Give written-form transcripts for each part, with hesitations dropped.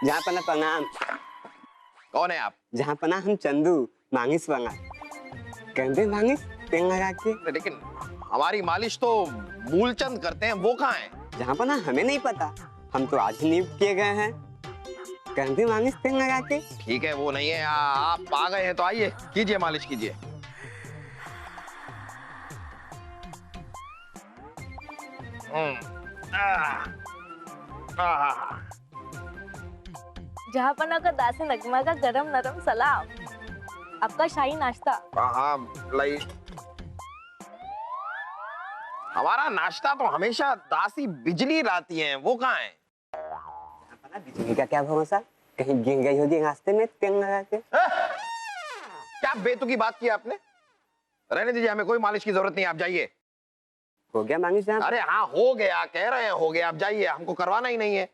जहाँपना प्रणाम। कौन है आप? जहाँपना हम चंदू मांगिस बंगा कहते मांगिस तेल लगा के। लेकिन हमारी मालिश तो मूलचंद करते हैं, वो कहाँ है? जहाँपना हमें नहीं पता, हम तो आज ही नियुक्त किए गए हैं। कहते मांगिस तेल लगा के। ठीक है, वो नहीं है। आप आ गए हैं तो आइए, कीजिए मालिश कीजिए। जहाँपना का दासे नगमा का गरम नरम सलाम, आपका शाही नाश्ता। हाँ लाई। हमारा नाश्ता तो हमेशा दासी बिजली लाती है, वो कहाँ है? जहाँपना बिजली का क्या भरोसा, कहीं गिर गई होगी रास्ते में तेल लगा के। क्या बेतुकी बात की आपने? रहने दीजिए, हमें कोई मालिश की जरूरत नहीं, आप जाइए। हो गया मांगिस जहाँ? अरे हाँ हो गया, कह रहे हैं हो गया, आप जाइए, हमको करवाना ही नहीं है।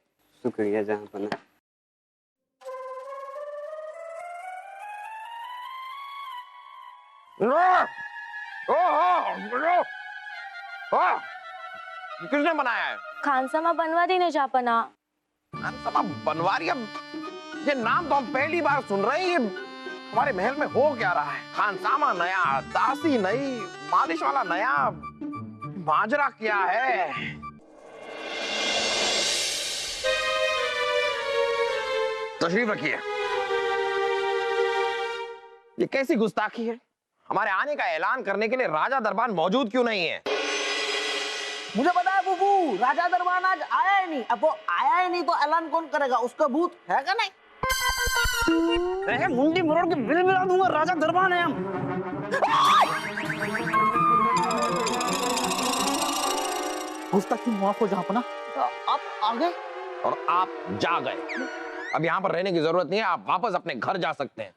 शुक्रिया जहाँपना। किसने बनाया है? खानसामा बनवारी ने जहाँपना। खानसामा बनवारी? अब ये नाम तो हम पहली बार सुन रहे हैं। हमारे महल में हो क्या रहा है? खानसामा नया, दासी नई, मालिश वाला नया, माजरा क्या है? तशरीफ रखिए। ये कैसी गुस्ताखी है? हमारे आने का ऐलान करने के लिए राजा दरबार मौजूद क्यों नहीं है? मुझे पता है बुबू, राजा दरबार आज आया ही नहीं। अब वो आया ही नहीं तो ऐलान कौन करेगा? उसका भूत है क्या? नहीं मुंडी मरोड़ के बिल मिला दूंगा, राजा दरबार है हम। गुस्ताखी माफ हो जहाँपना। आप आ गए और आप जा गए। अब यहाँ पर रहने की जरूरत नहीं है, आप वापस अपने घर जा सकते हैं।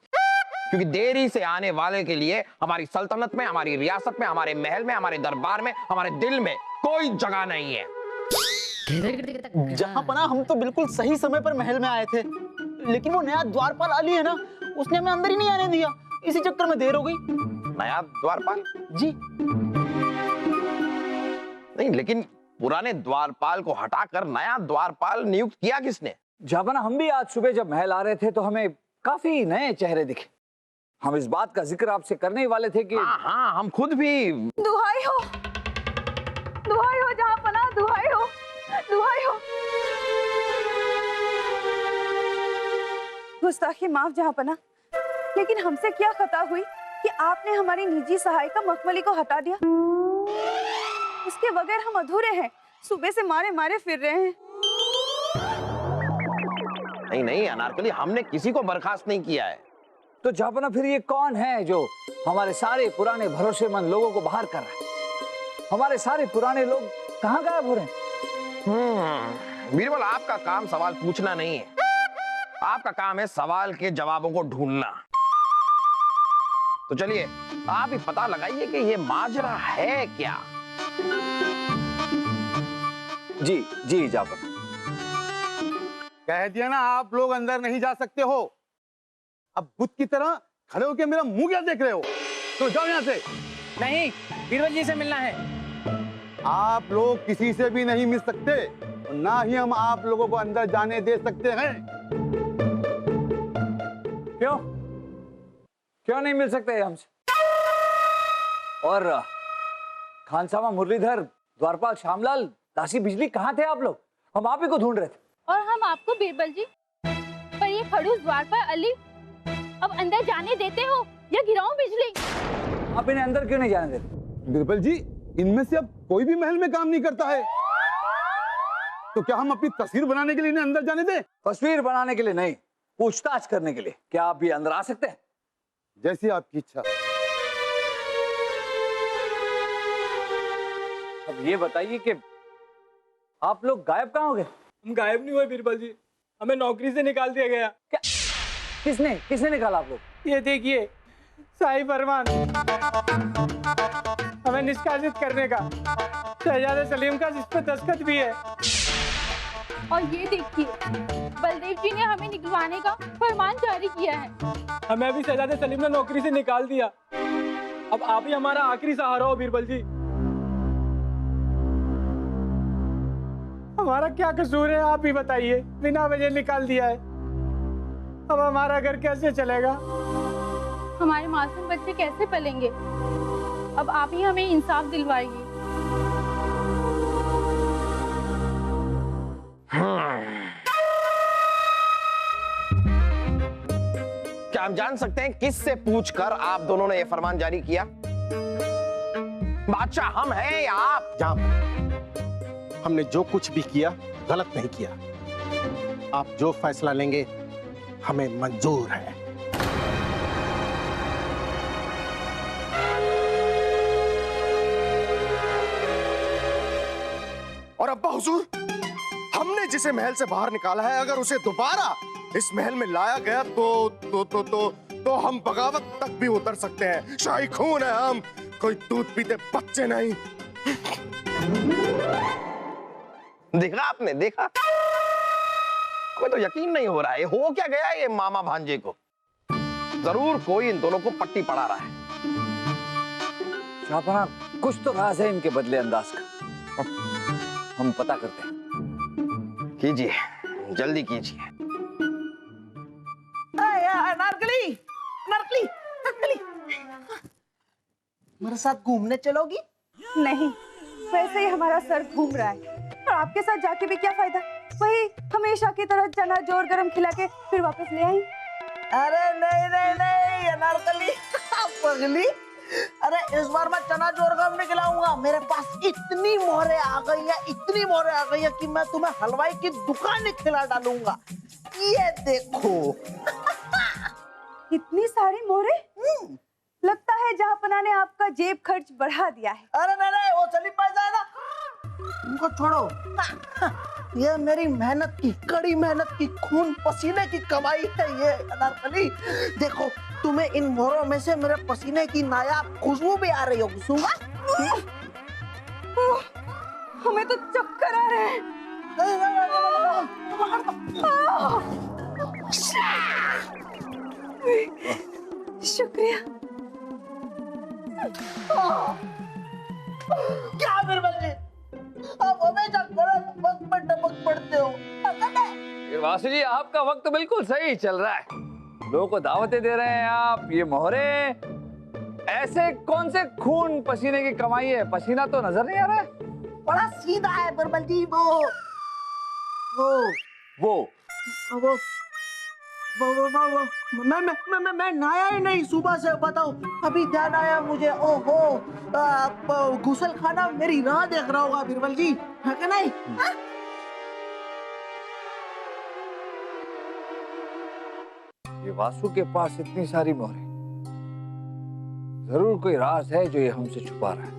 क्योंकि देरी से आने वाले के लिए हमारी सल्तनत में, हमारी रियासत में, हमारे महल में, हमारे दरबार में, हमारे दिल में कोई जगह नहीं है। जहाँपना हम तो बिल्कुल सही समय पर महल में आए थे, लेकिन वो नया द्वारपाल अली है ना, उसने हमें अंदर ही नहीं आने दिया। इसी चक्कर में देर हो गई। नया द्वारपाल? जी नहीं, लेकिन पुराने द्वारपाल को हटाकर नया द्वारपाल नियुक्त किया किसने? जहाँपना हम भी आज सुबह जब महल आ रहे थे तो हमें काफी नए चेहरे दिखे। हम इस बात का जिक्र आपसे करने ही वाले थे कि हाँ, हम खुद भी। दुहाई हो जहाँपना, दुहाई हो। गुस्ताखी माफ जहाँपना, लेकिन हमसे क्या खता हुई कि आपने हमारी निजी सहायिका मखमली को हटा दिया। उसके बगैर हम अधूरे हैं, सुबह से मारे मारे फिर रहे हैं। नहीं अनारकली, हमने किसी को बर्खास्त नहीं किया है। तो जहाँपना फिर ये कौन है जो हमारे सारे पुराने भरोसेमंद लोगों को बाहर कर रहा है? हमारे सारे पुराने लोग कहाँ गायब हो रहे हैं? बीरबल, आपका काम सवाल पूछना नहीं है, आपका काम है सवाल के जवाबों को ढूंढना। तो चलिए आप ही पता लगाइए कि ये माजरा है क्या। जी जहाँपना। कह दिया ना, आप लोग अंदर नहीं जा सकते हो। अब बुत की तरह खड़े होकर मेरा मुंह क्या देख रहे हो? तो जाओ यहाँ से। नहीं, बीरबल जी से मिलना है। आप लोग किसी से भी नहीं मिल सकते, और ना ही हम आप लोगों को अंदर जाने दे सकते हैं। क्यों नहीं मिल सकते हमसे? और खानसामा मुरलीधर, द्वारपाल श्यामलाल, दासी बिजली कहाँ थे आप लोग? हम आप ही को ढूंढ रहे थे। और हम आपको बीरबल जी। पर ये खड़ूस द्वारपाल अली अब अंदर जाने देते हो या गिराऊं बिजली? आप इन्हें अंदर क्यों नहीं जाने देते? बिरबल जी, इनमें से अब कोई भी महल में काम नहीं करता है, तो क्या हम अपनी तस्वीर बनाने के लिए इन्हें अंदर जाने दें? तस्वीर बनाने के लिए नहीं, पूछताछ करने के लिए। क्या आप भी अंदर आ सकते हैं? जैसी आपकी इच्छा। अब ये बताइए कि आप लोग गायब कहाँ हो गए? हम गायब नहीं हुए बीरबल जी, हमें नौकरी से निकाल दिया गया। क्या? किसने निकाला आप लोग? ये देखिए शाही फरमान, हमें निष्कासित करने का। शहजादे सलीम का जिस पे दस्तखत भी है। और ये देखिए, बलदेव जी ने हमें निकलवाने का फरमान जारी किया है। हमें अभी शहजादे सलीम ने नौकरी से निकाल दिया। अब आप ही हमारा आखिरी सहारा हो बीरबल जी। हमारा क्या कसूर है, आप ही बताइए। बिना वजह निकाल दिया है, अब हमारा घर कैसे चलेगा? हमारे मासूम बच्चे कैसे पलेंगे? अब आप ही हमें इंसाफ दिलवाइए। क्या हम जान सकते हैं किससे पूछकर आप दोनों ने यह फरमान जारी किया? बादशाह हम हैं या आप? जहां हमने जो कुछ भी किया गलत नहीं किया। आप जो फैसला लेंगे हमें मंजूर है। और अब्बा हुजूर, हमने जिसे महल से बाहर निकाला है, अगर उसे दोबारा इस महल में लाया गया तो हम बगावत तक भी उतर सकते हैं। शाही खून है हम, कोई दूध पीते बच्चे नहीं। देखा आपने, देखा? कोई तो यकीन नहीं हो रहा है, हो क्या गया ये मामा भांजे को? जरूर कोई इन दोनों को पट्टी पड़ा रहा है। शाहपनाह, कुछ तो राज है इनके बदले अंदाज का, हम पता करते हैं। कीजिए, जल्दी कीजिए। अनारकली, अनारकली, अनारकली, मेरे साथ घूमने चलोगी? नहीं, वैसे ही हमारा सर घूम रहा है और आपके साथ जाके भी क्या फायदा? वही हमेशा की तरह चना जोर गरम खिला के फिर वापस ले आई। अरे नहीं नहीं नहीं अनारकली, पगली, अरे इस बार मैं चना जोर गरम नहीं खिलाऊंगा। मेरे पास इतनी मोहरें आ गई है, इतनी मोहरें आ गई है कि मैं तुम्हें हलवाई की दुकान ही खिला डालूंगा। ये देखो। इतनी सारी मोहरें? लगता है जहांपना ने आपका जेब खर्च बढ़ा दिया है। अरे नहीं नहीं, वो सलीम भाई जाएगा, उनको छोड़ो। ये मेरी मेहनत की, कड़ी मेहनत की, खून पसीने की कमाई है ये अनारकली। देखो, तुम्हें इन मोहरों में से मेरे पसीने की नायाब खुशबू भी आ रही होगी। सुना? हमें तो चक्कर आ रहे हैं। शुक्रिया। क्या बीरबल जी, आप हमेशा गलत वक्त पर टपक पड़ते हो। वासु जी, आपका वक्त बिल्कुल सही चल रहा है। लोगों को दावतें दे रहे हैं आप, ये मोहरे, ऐसे कौन से खून पसीने की कमाई है? पसीना तो नजर नहीं आ रहा है। बड़ा सीधा है बीरबल जी। मैं नहाया ही नहीं सुबह से, बताओ। अभी ध्यान आया मुझे। ओहो, गुसल खाना मेरी राह देख रहा होगा बीरबल जी, है कि नहीं? ये वासु के पास इतनी सारी मोहरें, जरूर कोई राज है जो ये हमसे छुपा रहा है।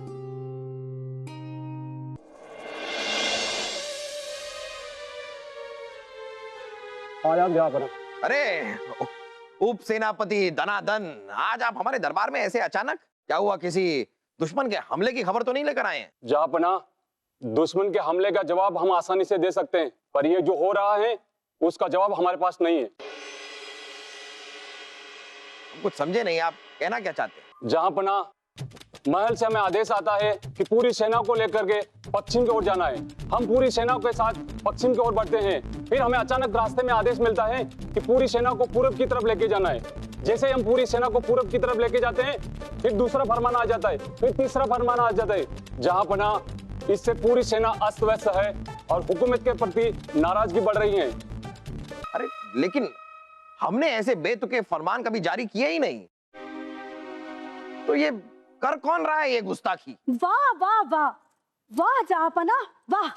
अरे उप सेनापति धनाधन, आज आप हमारे दरबार में ऐसे अचानक? क्या हुआ, किसी दुश्मन के हमले की खबर तो नहीं लेकर आए हैं? जहांपना, दुश्मन के हमले का जवाब हम आसानी से दे सकते हैं, पर ये जो हो रहा है उसका जवाब हमारे पास नहीं है। कुछ समझे नहीं, आप कहना क्या चाहते हैं? जहांपना, महल से हमें आदेश आता है कि पूरी सेना को लेकर के पश्चिम की ओर जाना है। हम पूरी सेना के साथ पश्चिम की ओर बढ़ते हैं, फिर हमें अचानक रास्ते में आदेश मिलता है कि पूरी सेना को पूरब की तरफ लेके जाना है। जैसे हम पूरी सेना को पूरब की तरफ लेके जाते हैं, फिर दूसरा फरमान आ जाता है, फिर तीसरा फरमान आ जाता है। जहांपना, इससे पूरी सेना अस्त व्यस्त है और हुकूमत के प्रति नाराजगी बढ़ रही है। अरे लेकिन हमने ऐसे बेतुके फरमान कभी जारी किए ही नहीं, तो ये कर कौन रहा है ये गुस्ताखी? वाह वाह वाह वाह जहांपना, वाह।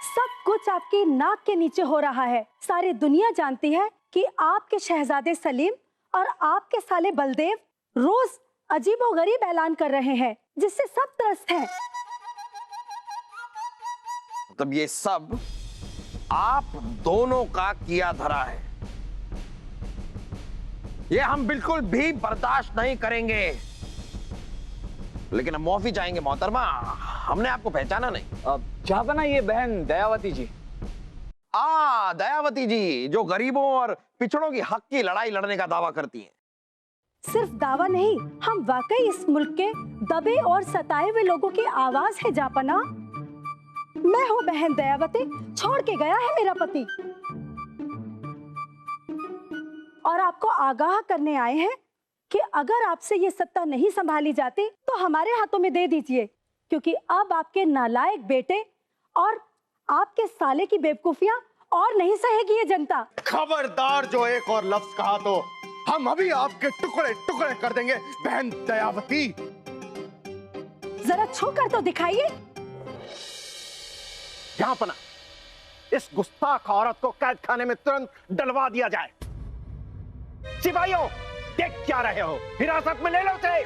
सब कुछ आपकी नाक के नीचे हो रहा है। सारी दुनिया जानती है कि आपके शहजादे सलीम और आपके साले बलदेव रोज अजीबोगरीब ऐलान कर रहे हैं, जिससे सब त्रस्त हैं। मतलब ये सब आप दोनों का किया धरा है, ये हम बिल्कुल भी बर्दाश्त नहीं करेंगे। लेकिन हम माफी चाहेंगे मोहतरमा, हमने आपको पहचाना नहीं। जहापना ये बहन दयावती जी। दयावती जी, जो गरीबों और पिछड़ों की हक की लड़ाई लड़ने का दावा करती हैं। सिर्फ दावा नहीं, हम वाकई इस मुल्क के दबे और सताए हुए लोगों की आवाज है जापना। मैं हूँ बहन दयावती, छोड़ के गया है मेरा पति, और आपको आगाह करने आए हैं कि अगर आपसे ये सत्ता नहीं संभाली जाती तो हमारे हाथों में दे दीजिए, क्योंकि अब आपके नालायक बेटे और आपके साले की बेवकूफियां और नहीं सहेगी ये जनता। खबरदार, जो एक और लफ्ज कहा तो हम अभी आपके टुकड़े टुकड़े कर देंगे बहन दयावती। जरा छू कर तो दिखाइए। यहाँ पना, इस गुस्ताख औरत को कैद खाने में तुरंत डलवा दिया जाए। सिपाहियों, देख क्या रहे हो, हिरासत में ले लो उसे।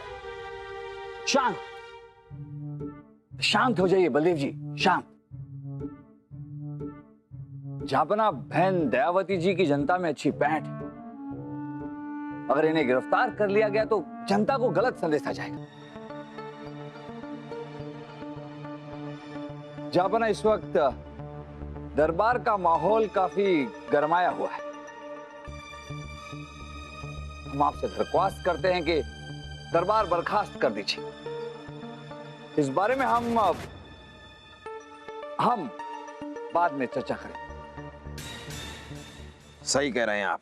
शांत हो जाइए बलदेव जी, शांत। जापना, बहन दयावती जी की जनता में अच्छी पैठ है। अगर इन्हें गिरफ्तार कर लिया गया तो जनता को गलत संदेशा जाएगा। जापना, इस वक्त दरबार का माहौल काफी गरमाया हुआ है। हम आपसे दरख्वास्त करते हैं कि दरबार बर्खास्त कर दीजिए। इस बारे में हम बाद में चर्चा करें। सही कह रहे हैं आप,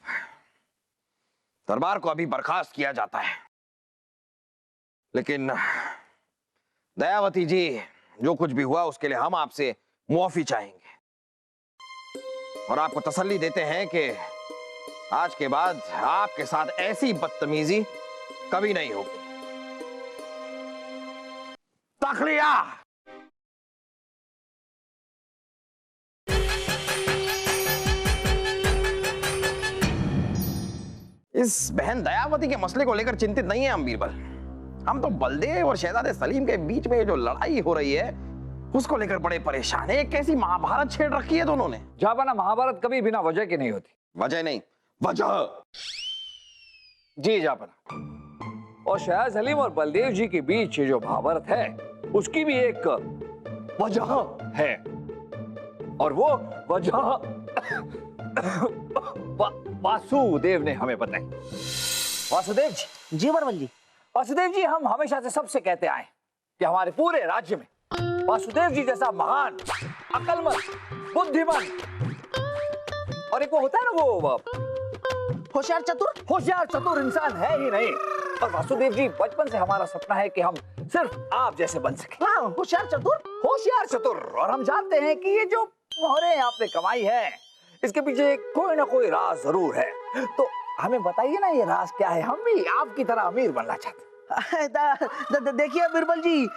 दरबार को अभी बर्खास्त किया जाता है, लेकिन दयावती जी, जो कुछ भी हुआ उसके लिए हम आपसे मुआफी चाहेंगे और आपको तसल्ली देते हैं कि आज के बाद आपके साथ ऐसी बदतमीजी कभी नहीं होगी। तखलिया। इस बहन दयावती के मसले को लेकर चिंतित नहीं है हम बीरबल। हम तो बलदेव और शहजादे सलीम के बीच में जो लड़ाई हो रही है उसको लेकर बड़े परेशान है। कैसी महाभारत छेड़ रखी है दोनों ने। जापाना, महाभारत कभी बिना वजह की नहीं होती। वजह नहीं, वजह। जी जापाना, और शहजाद सलीम और बलदेव जी के बीच जो महाभारत है उसकी भी एक वजह है, और वो वजह वासुदेव ने हमें बताई। वासुदेव जी। जी बरबल जी। वासुदेव जी, हम हमेशा से सबसे कहते आए कि हमारे पूरे राज्य में वासुदेव जी जैसा महान, अक्लमंद, बुद्धिमान और एक वो होता है ना, वो होशियार चतुर इंसान है ही नहीं। और वासुदेव जी, बचपन से हमारा सपना है कि हम सिर्फ आप जैसे बन सके। हाँ, होशियार चतुर। और हम जानते हैं कि ये जो मोहरे आपने कमाई है इसके पीछे कोई ना कोई राज जरूर है। तो हमें बताइए ना, ये राज क्या है? हम भी आपकी तरह अमीर बनना चाहते हैं। देखिए बिरबल जी,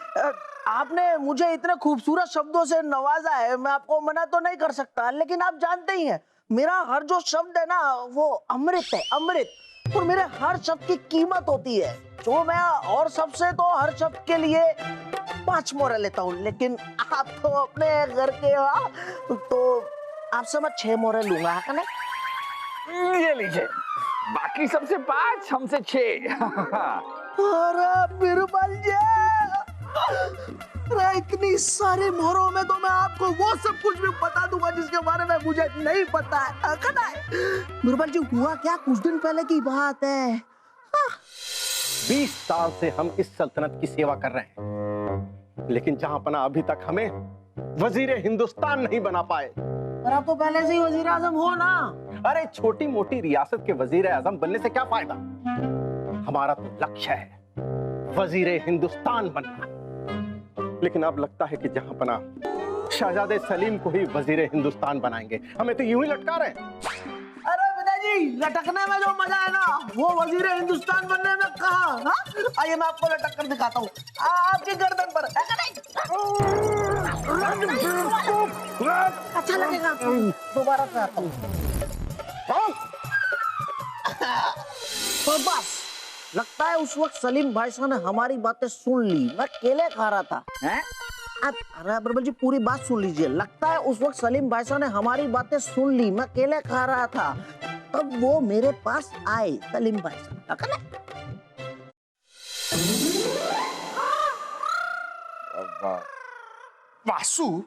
आपने मुझे इतने खूबसूरत शब्दों से नवाजा है, मैं आपको मना तो नहीं कर सकता, लेकिन आप जानते ही हैं मेरा हर जो शब्द है ना वो अमृत है, अमृत। और मेरे हर शब्द की कीमत होती है। जो मैं और सबसे तो हर शब्द के लिए 5 मोहरे लेता हूँ, लेकिन आप तो अपने घर के हो तो आपसे मैं 6 मोहरे लूंगा, है ना? ये लीजिए, बाकी सबसे 5, हमसे 6। अरे बिरबल जी, अरे इतनी सारी मोहरों में तो मैं आपको वो सब कुछ भी बता दूंगा जिसके बारे में मुझे नहीं पता है। बिरबल जी, हुआ क्या, कुछ दिन पहले की बात है। 20 साल से हम इस सल्तनत की सेवा कर रहे हैं, लेकिन जहांपना अभी तक हमें वजीर हिंदुस्तान नहीं बना पाए। और आप तो पहले से ही वजीर आजम हो ना। अरे छोटी मोटी रियासत के वजीर आजम बनने से क्या फायदा, हमारा तो लक्ष्य है वजीर हिंदुस्तान बनना। लेकिन अब लगता है कि जहांपना शहजादे सलीम को ही वजीर हिंदुस्तान बनाएंगे। हमें तो यूं ही लटका रहे हैं। अरे पिताजी, लटकने में जो मजा है ना वो वजीर हिंदुस्तान बनने में कहा ना। आइए मैं आपको लटक कर दिखाता हूँ, आपकी गर्दन पर। अच्छा लगेगा आपको, दोबारा से आता हूँ। तो बस लगता है उस वक्त सलीम भाई साहब ने हमारी बातें सुन ली। मैं केले खा रहा था। अरे बिरबल जी, पूरी बात सुन लीजिए। लगता है उस वक्त सलीम भाई साहब ने हमारी बातें सुन ली, मैं केले खा रहा था, तब वो मेरे पास आए सलीम भाई साहब। वासु,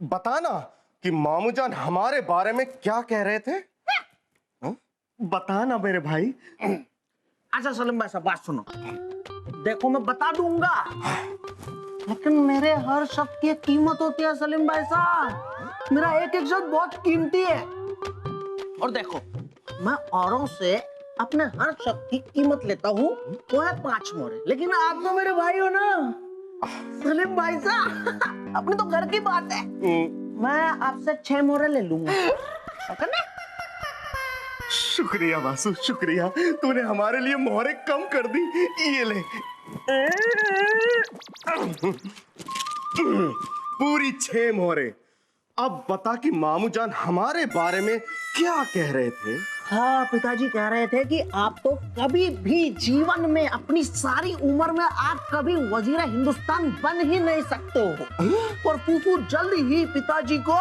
बताना कि मामूजान हमारे बारे में क्या कह रहे थे? बताना मेरे भाई। अच्छा सलीम भाई साहब, बात सुनो। देखो मैं बता दूंगा, लेकिन मेरे हर शब्द की एक कीमत होती है सलीम भाई साहब। मेरा एक एक शब्द बहुत कीमती है। और देखो, मैं औरों से अपने हर शब्द की कीमत लेता हूँ, वो है 5 मोहरे। लेकिन आप तो मेरे भाई हो ना सलीम भाई साहब, अपनी तो घर की बात है। मैं आपसे 6 मोहरे ले लूंगा, है ना? शुक्रिया वासु, शुक्रिया। तूने हमारे लिए मोहरे कम कर दी। ये ले। पूरी 6 मोहरे। अब बता कि मामूजान हमारे बारे में क्या कह रहे थे? हाँ, पिताजी कह रहे थे कि आप तो कभी भी जीवन में, अपनी सारी उम्र में आप कभी वजीर हिंदुस्तान बन ही नहीं सकते हो। और फूफू जल्द ही पिताजी को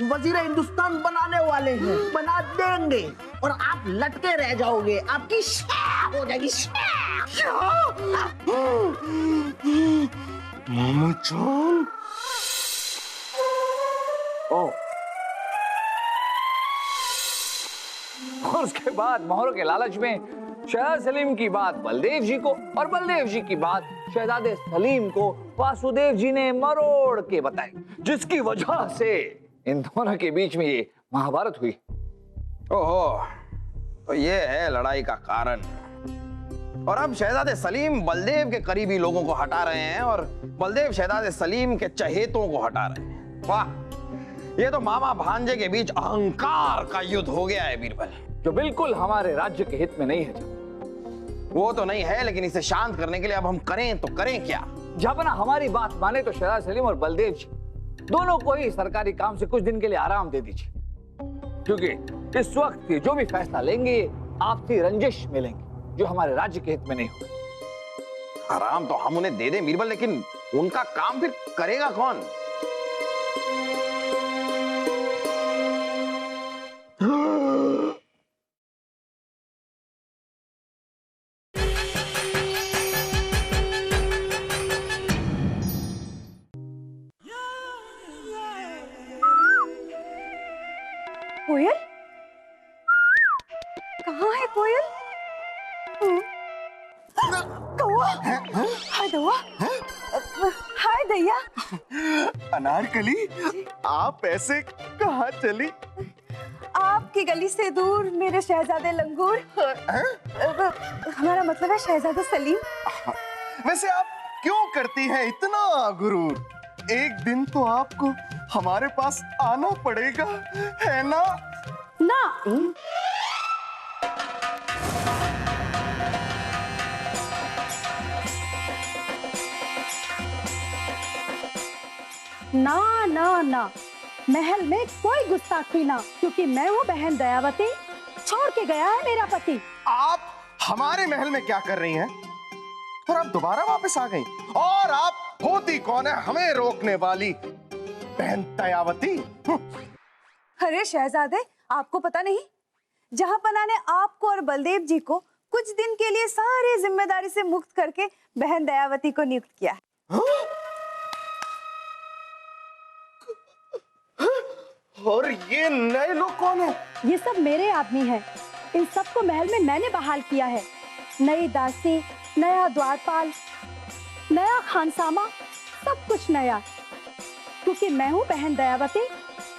वजीर हिंदुस्तान बनाने वाले हैं, बना देंगे। और आप लटके रह जाओगे, आपकी शाह हो जाएगी। मामूजान, ओह, और उसके बाद मोहरों के लालच में शहजादे सलीम की बात बलदेव जी को और बलदेव जी की बात शहजादे सलीम को वासुदेव जी ने मरोड़ के बताई, जिसकी वजह से इन दोनों के बीच में ये महाभारत हुई। ओहो, तो ये है लड़ाई का कारण। और अब शहजादे सलीम बलदेव के करीबी लोगों को हटा रहे हैं और बलदेव शहजादे सलीम के चहेतों को हटा रहे हैं। वाह, ये तो मामा भांजे के बीच अहंकार का युद्ध हो गया है बीरबल, जो बिल्कुल हमारे राज्य के हित में नहीं है। वो तो नहीं है, लेकिन इसे शांत करने के लिए अब हम करें तो करें क्या? जब ना हमारी बात माने तो शहजादे सलीम और बलदेव जी दोनों को ही सरकारी काम से कुछ दिन के लिए आराम दे दीजिए, क्योंकि इस वक्त ये जो भी फैसला लेंगे आपसी रंजिश में लेंगे, जो हमारे राज्य के हित में नहीं होगा। आराम तो हम उन्हें दे दें बीरबल, लेकिन उनका काम फिर करेगा कौन? कोयल? कहाँ है कोयल? कौवा? हाय दौआ? हाय दैया? अनारकली, आप ऐसे कहाँ चली? आपकी गली से दूर मेरे शहजादे लंगूर। हमारा मतलब है शहजादा सलीम। वैसे आप क्यों करती हैं इतना गुरूर? एक दिन तो आपको हमारे पास आना पड़ेगा, है ना? ना। ना ना ना, महल में कोई गुस्ताखी ना, क्योंकि मैं हूँ बहन दयावती। छोड़ के गया है मेरा पति। आप हमारे महल में क्या कर रही हैं? और आप दोबारा वापस आ गई? और आप होती कौन है हमें रोकने वाली? बहन दयावती। अरे शहजादे, आपको पता नहीं, जहांपना ने आपको और बलदेव जी को कुछ दिन के लिए सारी जिम्मेदारी से मुक्त करके बहन दयावती को नियुक्त किया है। और ये नए लोग कौन है? ये सब मेरे आदमी हैं। इन सबको महल में मैंने बहाल किया है। नई दासी, नया द्वारपाल, नया खानसामा, सब कुछ नया, क्योंकि मैं हूँ बहन दयावती।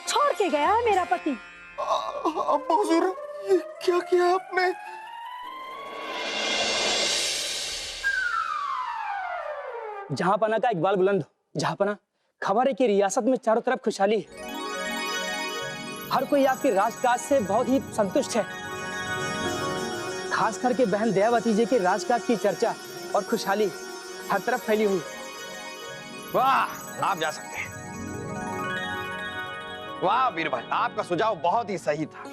छोड़ के गया है मेरा पति। अब्बा हुजूर, ये क्या किया आपने? जहांपना का इकबाल बुलंद हो। जहांपना, खबर है कि रियासत में चारों तरफ खुशहाली है। हर कोई आपके राजकाज से बहुत ही संतुष्ट है। खास करके बहन दयावती जी के राजकाज की चर्चा और खुशहाली हर तरफ फैली हुई। वाह, आप जा सकते हैं। वाह बीरबल, आपका सुझाव बहुत ही सही था।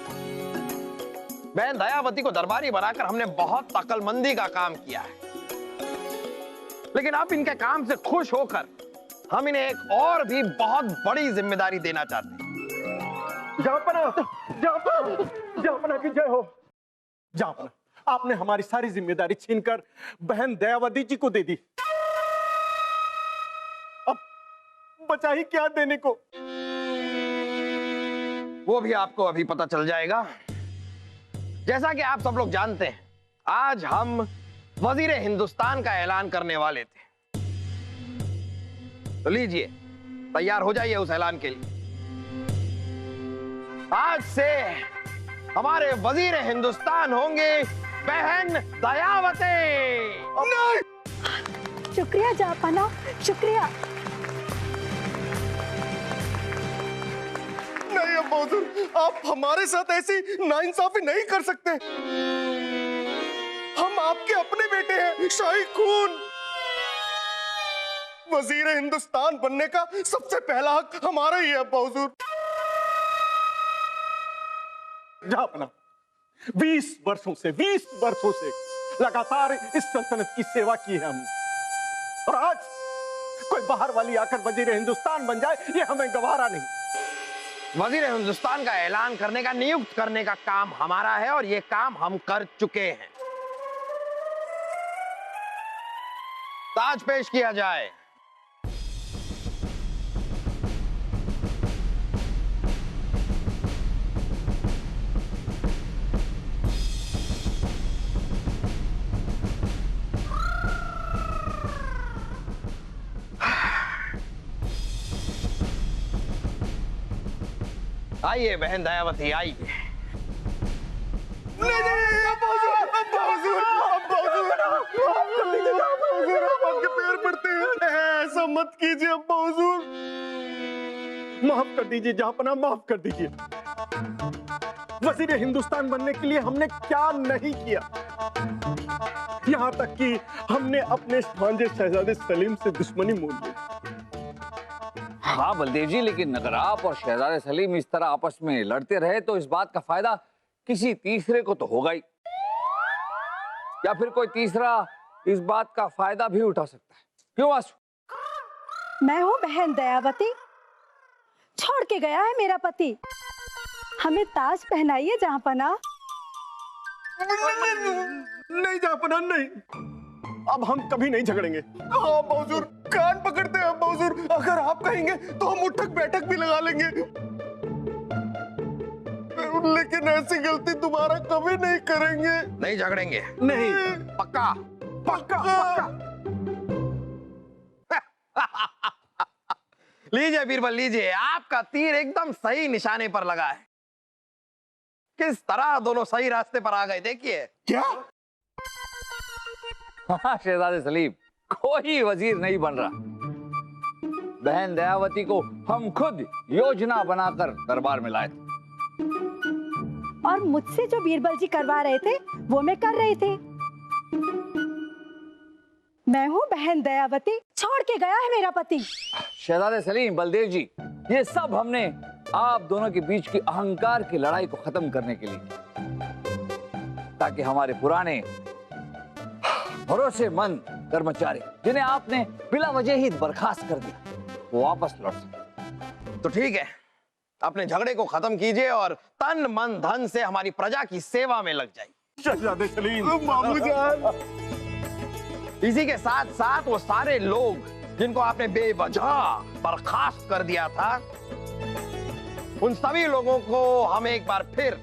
बहन दयावती को दरबारी बनाकर हमने बहुत अक्लमंदी का काम किया है, लेकिन अब इनके काम से खुश होकर हम इन्हें एक और भी बहुत बड़ी जिम्मेदारी देना चाहते हैं। जहांपना की जय हो। जहांपना, आपने हमारी सारी जिम्मेदारी छीनकर बहन दयावती जी को दे दी। बचा ही क्या देने को। वो भी आपको अभी पता चल जाएगा। जैसा कि आप सब लोग जानते हैं, आज हम वजीर हिंदुस्तान का ऐलान करने वाले थे। तो लीजिए, तैयार हो जाइए उस ऐलान के लिए। आज से हमारे वजीर हिंदुस्तान होंगे बहन दयावती। शुक्रिया जहाँपना, शुक्रिया। नहीं अब्बा हुजूर, आप हमारे साथ ऐसी नाइंसाफी नहीं कर सकते। हम आपके अपने बेटे हैं, शाही खून। वजीर हिंदुस्तान बनने का सबसे पहला हक हमारा ही है अब्बा हुजूर। जहाँपना, 20 वर्षों से लगातार इस सल्तनत की सेवा की है हमने, और आज कोई बाहर वाली आकर वजीर हिंदुस्तान बन जाए, ये हमें गवारा नहीं। वजीर हिंदुस्तान का ऐलान करने का, नियुक्त करने का काम हमारा है, और ये काम हम कर चुके हैं। ताज पेश किया जाए। आइए बहन दयावती, आइए। नहीं, अब्बा हुजूर, अब्बा हुजूर, अब्बा हुजूर, अब्बा हुजूर, हम आपके पैर पड़ते हैं, ऐसा मत कीजिए अब्बा हुजूर। माफ कर दीजिए जहाँपना, माफ कर दीजिए। वजीर हिंदुस्तान बनने के लिए हमने क्या नहीं किया। यहाँ तक कि हमने अपने भांजे शहजादे सलीम से दुश्मनी मोल ली। हाँ बलदेव जी, लेकिन अगर आप और शहजादे सलीम इस तरह आपस में लड़ते रहे तो इस बात का फायदा किसी तीसरे को तो होगा ही, या फिर कोई तीसरा इस बात का फायदा भी उठा सकता है। क्यों आंसू? मैं हूँ बहन दयावती। छोड़ के गया है मेरा पति, हमें ताज पहनाइए जहाँपना। नहीं जहाँपना, नहीं। अब हम कभी नहीं झगड़ेंगे। हाँ अब्बा हुजूर, कान पकड़ते हैं अब्बा हुजूर। अगर आप कहेंगे तो हम उठक बैठक भी लगा लेंगे, लेकिन ऐसी गलती दोबारा कभी नहीं करेंगे। नहीं झगड़ेंगे? नहीं। पक्का? पक्का, पक्का। लीजिए बीरबल, लीजिए। आपका तीर एकदम सही निशाने पर लगा है। किस तरह दोनों सही रास्ते पर आ गए, देखिए। क्या? हाँ शहजादे सलीम, कोई वजीर नहीं बन रहा। बहन दयावती को हम खुद योजना बनाकर दरबार में लाए थे, और मुझसे जो बीरबल जी करवा रहे थे वो मैं कर रही थी। मैं हूँ बहन दयावती, छोड़ के गया है मेरा पति। शहजादे सलीम, बलदेव जी, ये सब हमने आप दोनों के बीच की अहंकार की लड़ाई को खत्म करने के लिए, ताकि हमारे पुराने भरोसेमंद कर्मचारी, जिन्हें आपने बिला वजह ही बर्खास्त कर दिया, वो वापस लौट सके। तो ठीक है, अपने झगड़े को खत्म कीजिए और तन मन धन से हमारी प्रजा की सेवा में लग जाइए। शहजादे सलीम, मामूजान। इसी के साथ साथ वो सारे लोग जिनको आपने बेवजह बर्खास्त कर दिया था, उन सभी लोगों को हम एक बार फिर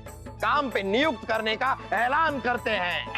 काम पे नियुक्त करने का ऐलान करते हैं।